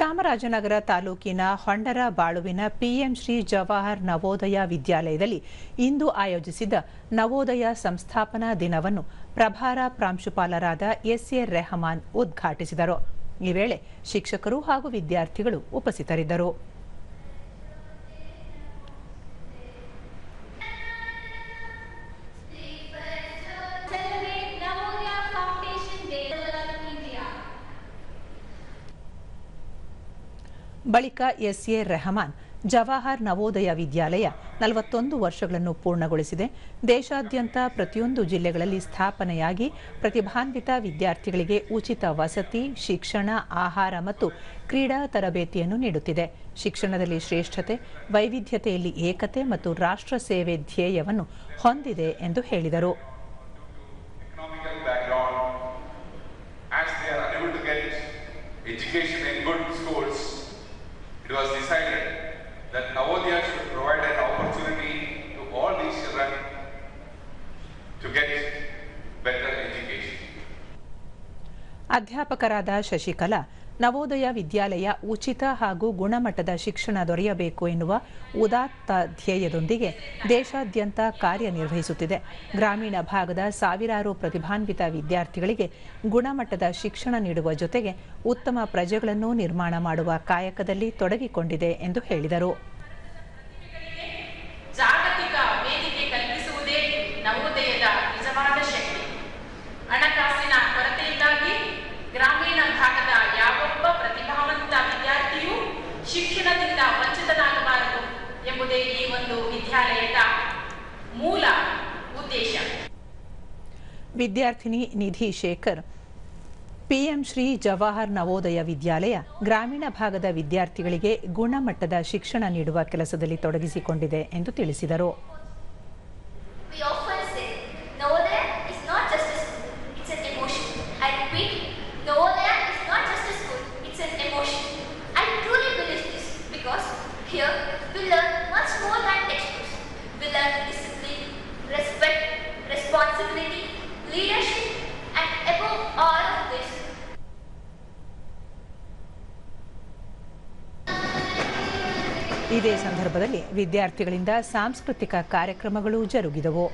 ಚಾಮರಾಜನಗರ ತಾಲೂಕಿನ ಹೊಂಡರಬಾಳುವಿನ ಪಿಎಂ ಶ್ರೀ ಜವಾಹರ್ ನವೋದಯ ವಿದ್ಯಾಲಯದಲ್ಲಿ ಇಂದು ಆಯೋಜಿಸಿದ್ದ ನವೋದಯ ಸಂಸ್ಥಾಪನಾ ದಿನವನ್ನು ಪ್ರಭಾರ ಪ್ರಾಂಶುಪಾಲರಾದ ಎಸ್ಎ ರೆಹಮಾನ್ ಉದ್ಘಾಟಿಸಿದರು. ಈ ವೇಳೆ ಶಿಕ್ಷಕರು ಹಾಗೂ ವಿದ್ಯಾರ್ಥಿಗಳು ಉಪಸ್ಥಿತರಿದ್ದರು. ಬಳಿಕ ಎಸ್ಎ ರೆಹಮಾನ್ ಜವಾಹರ್ ನವೋದಯ ವಿದ್ಯಾಲಯ 41 ವರ್ಷಗಳನ್ನು ಪೂರ್ಣಗೊಳಿಸಿದೆ. ದೇಶಾದ್ಯಂತ ಪ್ರತಿಯೊಂದು ಜಿಲ್ಲೆಗಳಲ್ಲಿ ಸ್ಥಾಪನೆಯಾಗಿ ಪ್ರತಿಭಾನ್ವಿತ ವಿದ್ಯಾರ್ಥಿಗಳಿಗೆ ಉಚಿತ ವಸತಿ, ಶಿಕ್ಷಣ, ಆಹಾರ ಮತ್ತು ಕ್ರೀಡಾ ತರಬೇತಿಯನ್ನು ನೀಡುತ್ತಿದೆ. ಶಿಕ್ಷಣದಲ್ಲಿ ಶ್ರೇಷ್ಠತೆ, ವೈವಿಧ್ಯತೆಯಲ್ಲಿ ಏಕತೆ ಮತ್ತು ರಾಷ್ಟ್ರ ಸೇವೆ ಧ್ಯೇಯವನ್ನು ಹೊಂದಿದೆ ಎಂದು ಹೇಳಿದರು. It was decided that Navodaya should provide an opportunity to all these children to get better education. ಅಧ್ಯಾಪಕರಾದ Shashikala, Navodaya Vidyalaya ಉಚಿತ ಹಾಗೂ ಗುಣಮಟ್ಟದ ಶಿಕ್ಷಣ ದೊರೆಯಬೇಕು ಎನ್ನುವ ಉದಾತ್ತ ಧ್ಯೇಯದೊಂದಿಗೆ ದೇಶಾದ್ಯಂತ ಕಾರ್ಯನಿರ್ವಹಿಸುತ್ತಿದೆ. ಗ್ರಾಮೀಣ ಭಾಗದ ಸಾವಿರಾರು ಪ್ರತಿಭಾನ್ವಿತ ವಿದ್ಯಾರ್ಥಿಗಳಿಗೆ ಗುಣಮಟ್ಟದ ಶಿಕ್ಷಣ ನೀಡುವ ಜೊತೆಗೆ ಉತ್ತಮ ಪ್ರಜೆಗಳನ್ನು ನಿರ್ಮಾಣ ಮಾಡುವ ಕಾಯಕದಲ್ಲಿ ತೊಡಗಿಕೊಂಡಿದೆ ಎಂದು ಹೇಳಿದರು. ಜಾಗತಿಕ ವೇದಿಕೆ ಕಲ್ಪಿಸುವುದೇ ನವೋದಯದ ನಿಜವಾದ ಶಕ್ತಿ. ಹಣಕಾಸಿನ ಕೊರತೆಯಿಂದಾಗಿ ಗ್ರಾಮೀಣ ಭಾಗದ ಯಾವೊಬ್ಬ ಪ್ರತಿಭಾವಂತ ವಿದ್ಯಾರ್ಥಿಯೂ ಶಿಕ್ಷಣದಿಂದ ವಂಚಿತನಾಗಬಾರದು ಎಂಬುದೇ ಈ ಒಂದು ವಿದ್ಯಾಲಯದ ಮೂಲ ಉದ್ದೇಶ. ವಿದ್ಯಾರ್ಥಿನಿ ನಿಧಿ ಶೇಖರ್, ಪಿಎಂ ಶ್ರೀ ಜವಾಹರ್ ನವೋದಯ ವಿದ್ಯಾಲಯ ಗ್ರಾಮೀಣ ಭಾಗದ ವಿದ್ಯಾರ್ಥಿಗಳಿಗೆ ಗುಣಮಟ್ಟದ ಶಿಕ್ಷಣ ನೀಡುವ ಕೆಲಸದಲ್ಲಿ ತೊಡಗಿಸಿಕೊಂಡಿದೆ ಎಂದು ತಿಳಿಸಿದರು. Here, we learn much more than textbooks. We learn discipline, respect, responsibility, leadership, and above all of this, ಇದೇ ಸಂದರ್ಭದಲ್ಲಿ ವಿದ್ಯಾರ್ಥಿಗಳಿಂದ ಸಾಂಸ್ಕೃತಿಕ ಕಾರ್ಯಕ್ರಮಗಳು ಜರುಗಿದವು.